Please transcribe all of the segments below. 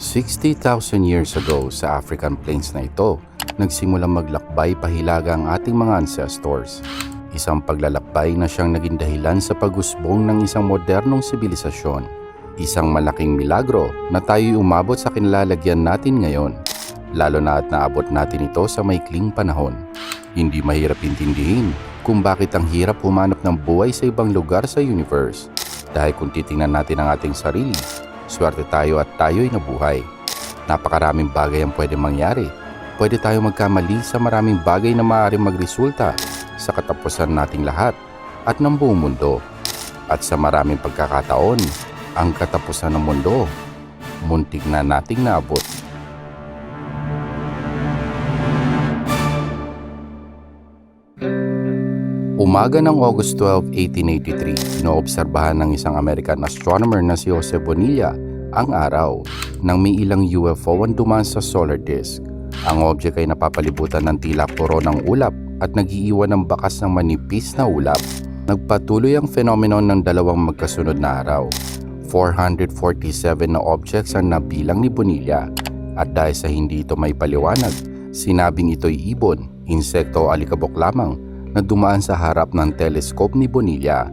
60,000 years ago sa African plains na ito, nagsimulang maglakbay pahilaga ang ating mga ancestors. Isang paglalakbay na siyang naging dahilan sa pag-usbong ng isang modernong sibilisasyon. Isang malaking milagro na tayo'y umabot sa kinalalagyan natin ngayon, lalo na at naabot natin ito sa maikling panahon. Hindi mahirap intindihin kung bakit ang hirap humanap ng buhay sa ibang lugar sa universe. Dahil kung titingnan natin ang ating sarili, swerte tayo at tayo'y nabuhay. Napakaraming bagay ang pwede mangyari. Pwede tayo magkamali sa maraming bagay na maaaring magresulta sa katapusan nating lahat at ng buong mundo. At sa maraming pagkakataon, ang katapusan ng mundo, muntik na nating naabot. Umaga ng August 12, 1883, inoobserbahan ng isang American astronomer na si Jose Bonilla ang araw nang may ilang UFO ang dumaan sa solar disk. Ang object ay napapalibutan ng tila koronang ulap at nagiiwan ng bakas ng manipis na ulap. Nagpatuloy ang phenomenon ng dalawang magkasunod na araw. 447 na objects ang nabilang ni Bonilla at dahil sa hindi ito may paliwanag, sinabing ito'y ibon, insekto o alikabok lamang na dumaan sa harap ng telescope ni Bonilla.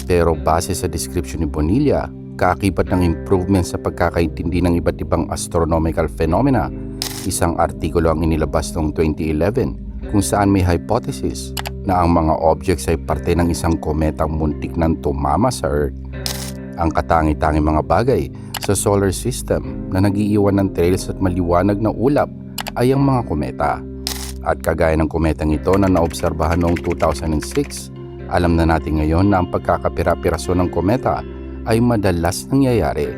Pero base sa description ni Bonilla, kaakibat ng improvement sa pagkakaintindi ng iba't ibang astronomical phenomena, isang artikulo ang inilabas noong 2011 kung saan may hypothesis na ang mga objects ay parte ng isang kometang muntik nang tumama sa Earth. Ang katangi-tanging mga bagay sa solar system na nagiiwan ng trails at maliwanag na ulap ay ang mga kometa. At kagaya ng kometang ito na naobserbahan noong 2006, alam na natin ngayon na ang pagkakapira-piraso ng kometa ay madalas nangyayari.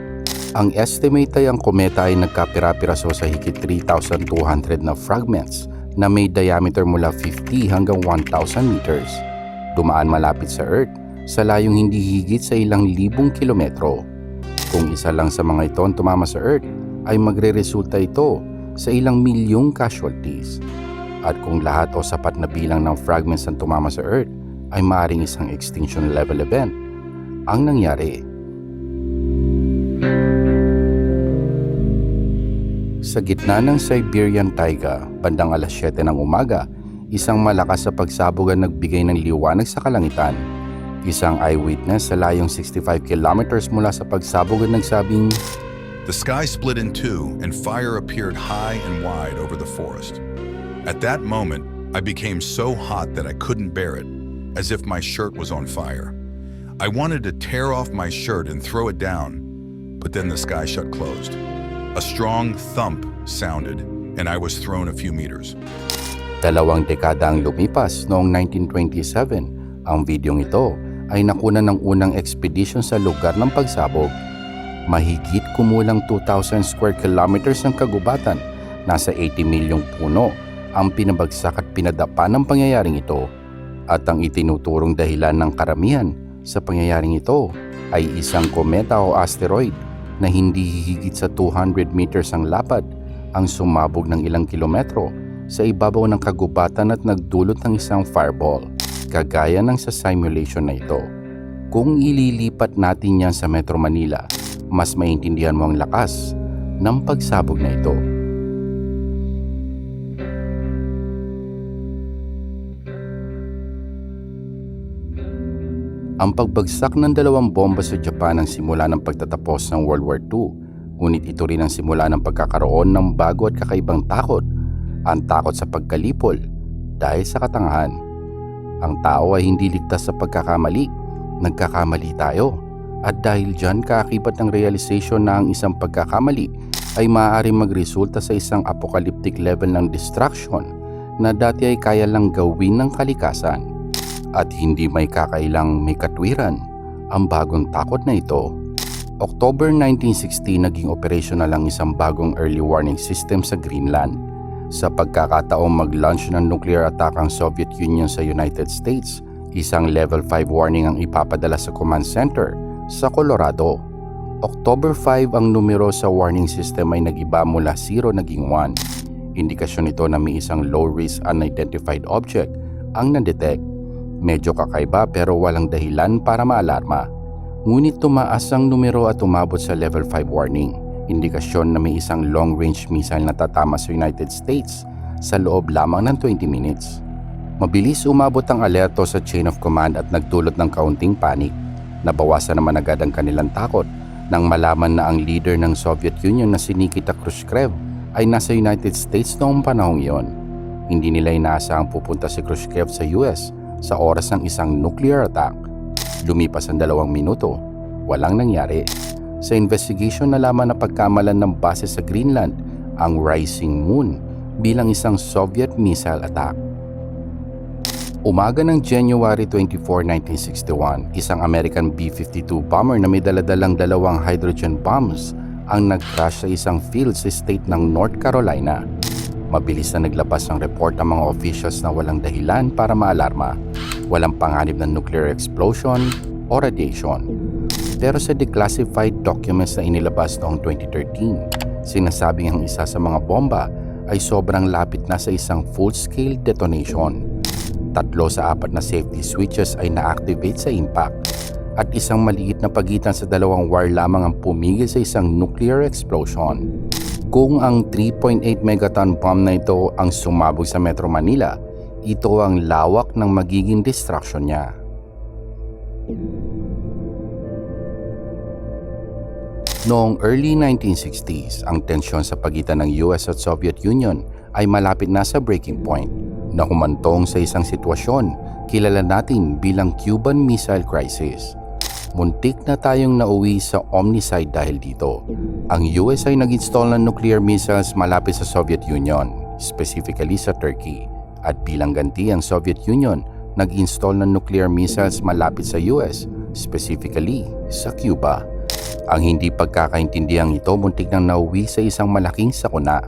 Ang estimate ay ang kometa ay nagkapira-piraso sa higit 3,200 na fragments na may diameter mula 50 hanggang 1,000 meters. Dumaan malapit sa Earth sa layong hindi higit sa ilang libong kilometro. Kung isa lang sa mga ito ang tumama sa Earth, ay magre-resulta ito sa ilang milyong casualties. At kung lahat o sapat na bilang ng fragments ang tumama sa Earth ay maaaring isang extinction level event ang nangyari. Sa gitna ng Siberian Taiga, bandang alas 7 ng umaga, isang malakas sa pagsabog ang nagbigay ng liwanag sa kalangitan. Isang eyewitness sa layong 65 kilometers mula sa pagsabog ang nagsabing, "The sky split in two and fire appeared high and wide over the forest. At that moment, I became so hot that I couldn't bear it, as if my shirt was on fire. I wanted to tear off my shirt and throw it down, but then the sky shut closed. A strong thump sounded, and I was thrown a few meters." Dalawang dekada ang lumipas noong 1927, ang videong ito ay nakunan ng unang expedition sa lugar ng pagsabog. Mahigit kumulang 2,000 square kilometers ng kagubatan, nasa 80 milyong puno, ang pinabagsak at pinadapa ng pangyayaring ito. At ang itinuturong dahilan ng karamihan sa pangyayaring ito ay isang kometa o asteroid na hindi hihigit sa 200 meters ang lapad ang sumabog ng ilang kilometro sa ibabaw ng kagubatan at nagdulot ng isang fireball, kagaya ng sa simulation na ito. Kung ililipat natin yan sa Metro Manila, mas maintindihan mo ang lakas ng pagsabog na ito. Ang pagbagsak ng dalawang bomba sa Japan ang simula ng pagtatapos ng World War II, ngunit ito rin ang simula ng pagkakaroon ng bago at kakaibang takot, ang takot sa pagkalipol dahil sa katangahan. Ang tao ay hindi ligtas sa pagkakamali, nagkakamali tayo, at dahil dyan kaakibat ng realization na ang isang pagkakamali ay maaaring magresulta sa isang apocalyptic level ng destruction na dati ay kaya lang gawin ng kalikasan. At hindi may kakailang may katwiran ang bagong takot na ito. October 1960 naging operational ang isang bagong early warning system sa Greenland. Sa pagkakataong mag-launch ng nuclear attack ang Soviet Union sa United States, isang level 5 warning ang ipapadala sa command center sa Colorado. October 5 ang numero sa warning system ay nagiba mula 0 naging 1. Indikasyon ito na may isang low-risk unidentified object ang nadetect. Medyo kakaiba pero walang dahilan para maalarma. Ngunit tumaas ang numero at umabot sa level 5 warning. indikasyon na may isang long-range missile na tatama sa United States sa loob lamang ng 20 minutes. Mabilis umabot ang alerto sa chain of command at nagdulot ng kaunting panik. Nabawasan naman agad ang kanilang takot nang malaman na ang leader ng Soviet Union na si Nikita Khrushchev ay nasa United States noong panahong iyon. Hindi nila inaasahang pupunta si Khrushchev sa US sa oras ng isang nuclear attack. Lumipas ang 2 minuto, walang nangyari. Sa investigation nalaman na pagkamalan ng base sa Greenland ang Rising Moon bilang isang Soviet missile attack. Umaga ng January 24, 1961, isang American B-52 bomber na may daladalang 2 hydrogen bombs ang nag-crash sa isang field sa state ng North Carolina. Mabilis na naglabas ng report ang mga officials na walang dahilan para maalarma. Walang panganib ng nuclear explosion o radiation. Pero sa declassified documents na inilabas noong 2013, sinasabing ang isa sa mga bomba ay sobrang lapit na sa isang full-scale detonation. 3 sa 4 na safety switches ay na-activate sa impact at isang maliit na pagitan sa 2 wire lamang ang pumigil sa isang nuclear explosion. Kung ang 3.8 megaton bomb na ito ang sumabog sa Metro Manila, ito ang lawak ng magiging destruction niya. Noong early 1960s, ang tensyon sa pagitan ng US at Soviet Union ay malapit na sa breaking point na humantong sa isang sitwasyon kilala natin bilang Cuban Missile Crisis. Muntik na tayong nauwi sa omnicide dahil dito. Ang US ay nag-install ng nuclear missiles malapit sa Soviet Union, specifically sa Turkey. At bilang ganti ang Soviet Union, nag-install ng nuclear missiles malapit sa US, specifically sa Cuba. Ang hindi pagkakaintindihang ito muntik nang nauwi sa isang malaking sakuna.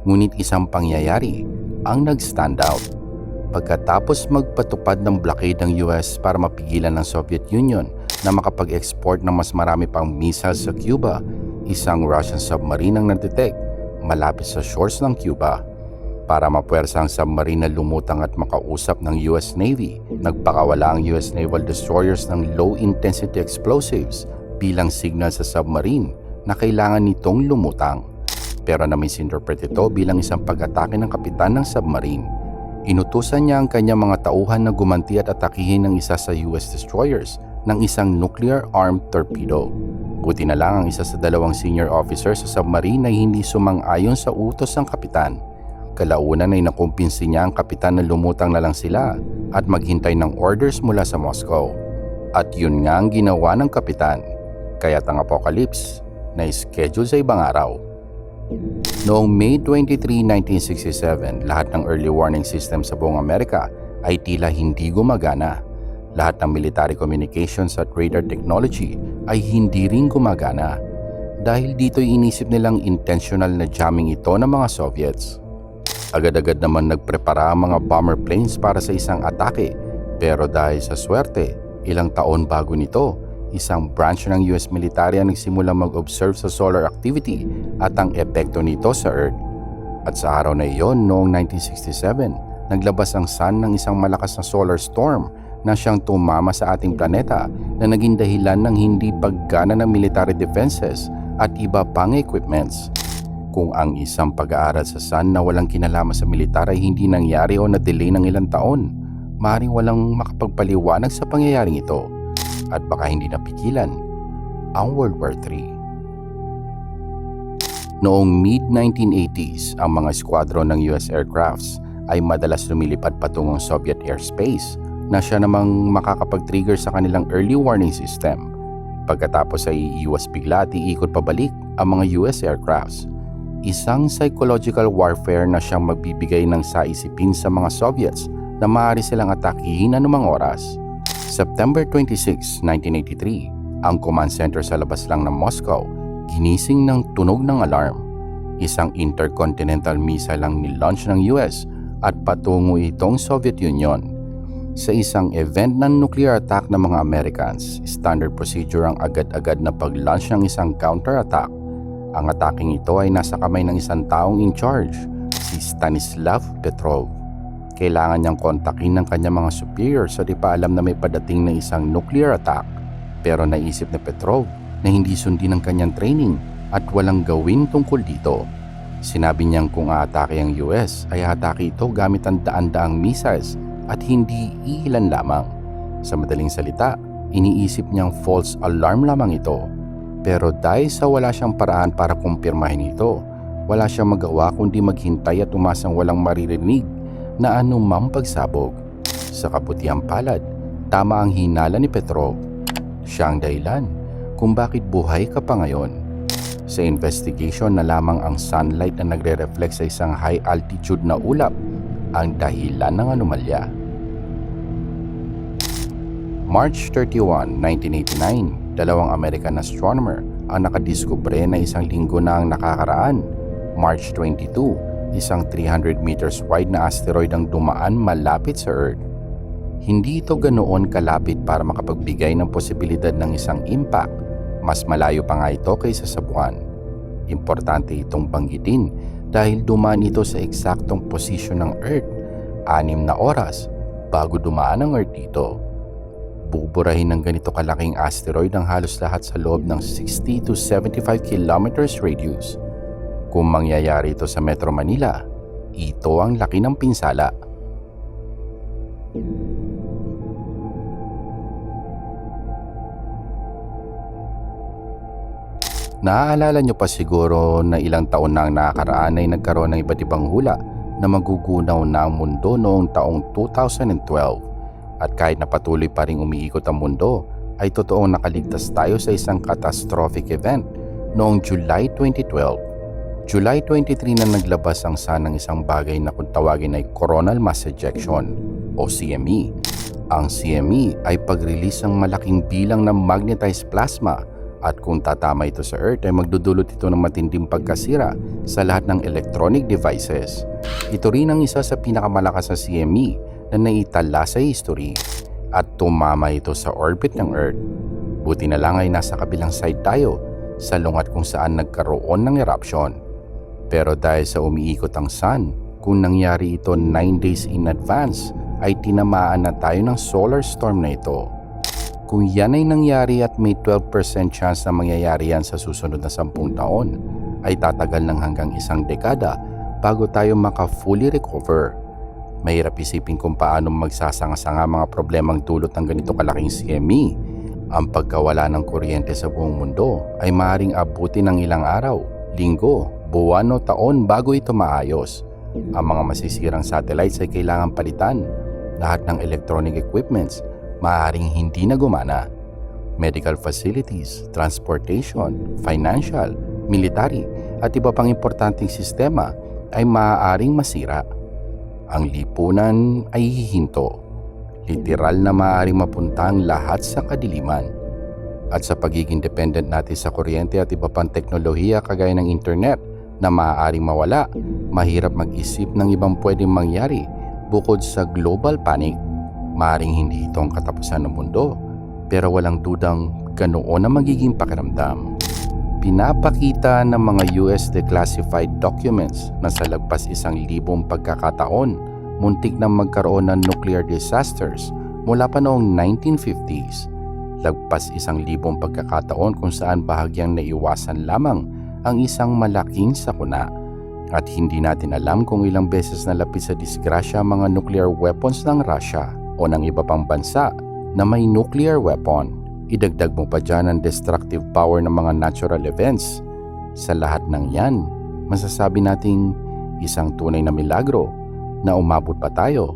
Ngunit isang pangyayari ang nag-stand out. Pagkatapos magpatupad ng blockade ng US para mapigilan ng Soviet Union na makapag-export ng mas marami pang missiles sa Cuba, isang Russian submarine ang nadetect malapit sa shores ng Cuba. Para mapuwersa ang submarine na lumutang at makausap ng US Navy, nagpakawala ang US naval destroyers ng low-intensity explosives bilang signal sa submarine na kailangan nitong lumutang. Pero na-misinterpret ito bilang isang pag-atake ng kapitan ng submarine. Inutusan niya ang kanyang mga tauhan na gumanti at atakihin ng isa sa US destroyers ng isang nuclear-armed torpedo. Buti na lang ang isa sa 2 senior officers sa submarine ay hindi sumang-ayon sa utos ng kapitan. Kalaunan ay nakumpinsi niya ang kapitan na lumutang na lang sila at maghintay ng orders mula sa Moscow. At yun nga ang ginawa ng kapitan. Kaya't ang apocalypse na schedule sa ibang araw. Noong May 23, 1967, lahat ng early warning system sa buong Amerika ay tila hindi gumagana. Lahat ng military communications at radar technology ay hindi rin gumagana. Dahil dito'y inisip nilang intentional na jamming ito ng mga Soviets. Agad-agad naman nagprepara ang mga bomber planes para sa isang atake. Pero dahil sa swerte, ilang taon bago nito, isang branch ng US military ang nagsimulang mag-observe sa solar activity at ang epekto nito sa Earth. At sa araw na iyon noong 1967, naglabas ang sun ng isang malakas na solar storm na siyang tumama sa ating planeta na naging dahilan ng hindi paggana ng military defenses at iba pang equipments. Kung ang isang pag-aaral sa sun na walang kinalaman sa militar ay hindi nangyari o na-delay ng ilang taon, maaaring walang makapagpaliwanag sa pangyayaring ito. At baka hindi napigilan ang World War III. Noong mid-1980s, ang mga squadron ng US aircrafts ay madalas lumilipad patungong Soviet airspace na siya namang makakapag-trigger sa kanilang early warning system. Pagkatapos ay iiwas bigla at iikot pabalik ang mga US aircrafts. Isang psychological warfare na siyang magbibigay ng saisipin sa mga Soviets na maaari silang atakihin anumang oras. September 26, 1983, ang command center sa labas lang ng Moscow ginising ng tunog ng alarm. Isang intercontinental missile ang nilaunch ng US at patungo itong Soviet Union. Sa isang event ng nuclear attack ng mga Americans, standard procedure ang agad-agad na pag-launch ng isang counter-attack. Ang ataking ito ay nasa kamay ng isang taong in charge, si Stanislav Petrov. Kailangan niyang kontakin ng kanyang mga superiors sa di pa alam na may padating na isang nuclear attack. Pero naisip ni Petrov na hindi sundin ang kanyang training at walang gawin tungkol dito. Sinabi niyang kung aatake ang US ay atake ito gamit ang daan-daang missiles at hindi ilan lamang. Sa madaling salita, iniisip niyang false alarm lamang ito. Pero dahil sa wala siyang paraan para kumpirmahin ito, wala siyang magawa kundi maghintay at umasang walang maririnig na anumang pagsabog. Sa kabutihang palad, tama ang hinala ni Petrov. Siya ang dahilan kung bakit buhay ka pa ngayon. Sa investigation na lamang ang sunlight na nagre-reflect sa isang high altitude na ulap ang dahilan ng anomalya. March 31, 1989, dalawang American astronomer ang nakadiskubre na isang linggo na ang nakakaraan. March 22, isang 300 meters wide na asteroid ang dumaan malapit sa Earth. Hindi ito ganoon kalapit para makapagbigay ng posibilidad ng isang impact. Mas malayo pa nga ito kaysa sa buwan. Importante itong banggitin dahil dumaan ito sa eksaktong posisyon ng Earth, 6 na oras bago dumaan ang Earth dito. Buburahin ng ganito kalaking asteroid ang halos lahat sa loob ng 60 to 75 kilometers radius. Kung mangyayari ito sa Metro Manila, ito ang laki ng pinsala. Naaalala nyo pa siguro na ilang taon na ang nakakaraan ay nagkaroon ng iba't ibang hula na magugunaw na ang mundo noong taong 2012. At kahit na patuloy pa rin umiikot ang mundo, ay totoong nakaligtas tayo sa isang catastrophic event noong July 2012. July 23 na naglabas ang sun ng isang bagay na kung tawagin ay coronal mass ejection o CME. Ang CME ay pag-release ng malaking bilang ng magnetized plasma at kung tatama ito sa Earth ay magdudulot ito ng matinding pagkasira sa lahat ng electronic devices. Ito rin ang isa sa pinakamalakas na CME na naitala sa history at tumama ito sa orbit ng Earth. Buti na lang ay nasa kabilang side tayo sa lungat kung saan nagkaroon ng eruption. Pero dahil sa umiikot ang sun, kung nangyari ito 9 days in advance, ay tinamaan na tayo ng solar storm na ito. Kung yan ay nangyari at may 12% chance na mangyayari yan sa susunod na 10 taon, ay tatagal ng hanggang 1 dekada bago tayo maka-fully recover. Mahirap isipin kung paano magsasanga-sanga mga problemang dulot ng ganito kalaking CME. Ang pagkawala ng kuryente sa buong mundo ay maaaring abutin ng ilang araw, linggo, buwan o taon bago ito maayos. Ang mga masisirang satellites ay kailangan palitan. Lahat ng electronic equipments maaaring hindi na gumana. Medical facilities, transportation, financial, military at iba pang importanteng sistema ay maaaring masira. Ang lipunan ay hihinto. Literal na maaaring mapunta ang lahat sa kadiliman. At sa pagiging dependent natin sa kuryente at iba pang teknolohiya kagaya ng internet na maaaring mawala, mahirap mag-isip ng ibang pwedeng mangyari bukod sa global panic. Maaring hindi ito ang katapusan ng mundo, pero walang dudang ganoon ang magiging pakiramdam. Pinapakita ng mga US declassified documents na sa lagpas 1,000 pagkakataon, muntik na magkaroon ng nuclear disasters mula pa noong 1950s. Lagpas 1,000 pagkakataon kung saan bahagyang naiwasan lamang ang isang malaking sakuna. At hindi natin alam kung ilang beses nalapit sa disgrasya ang mga nuclear weapons ng Russia o ng iba pang bansa na may nuclear weapon. Idagdag mo pa dyan ang destructive power ng mga natural events. Sa lahat ng yan, masasabi nating isang tunay na milagro na umabot pa tayo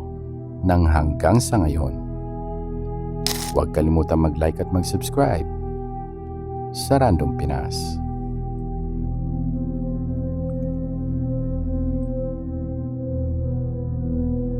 ng hanggang sa ngayon. Huwag kalimutan mag-like at mag-subscribe sa Random Pinas.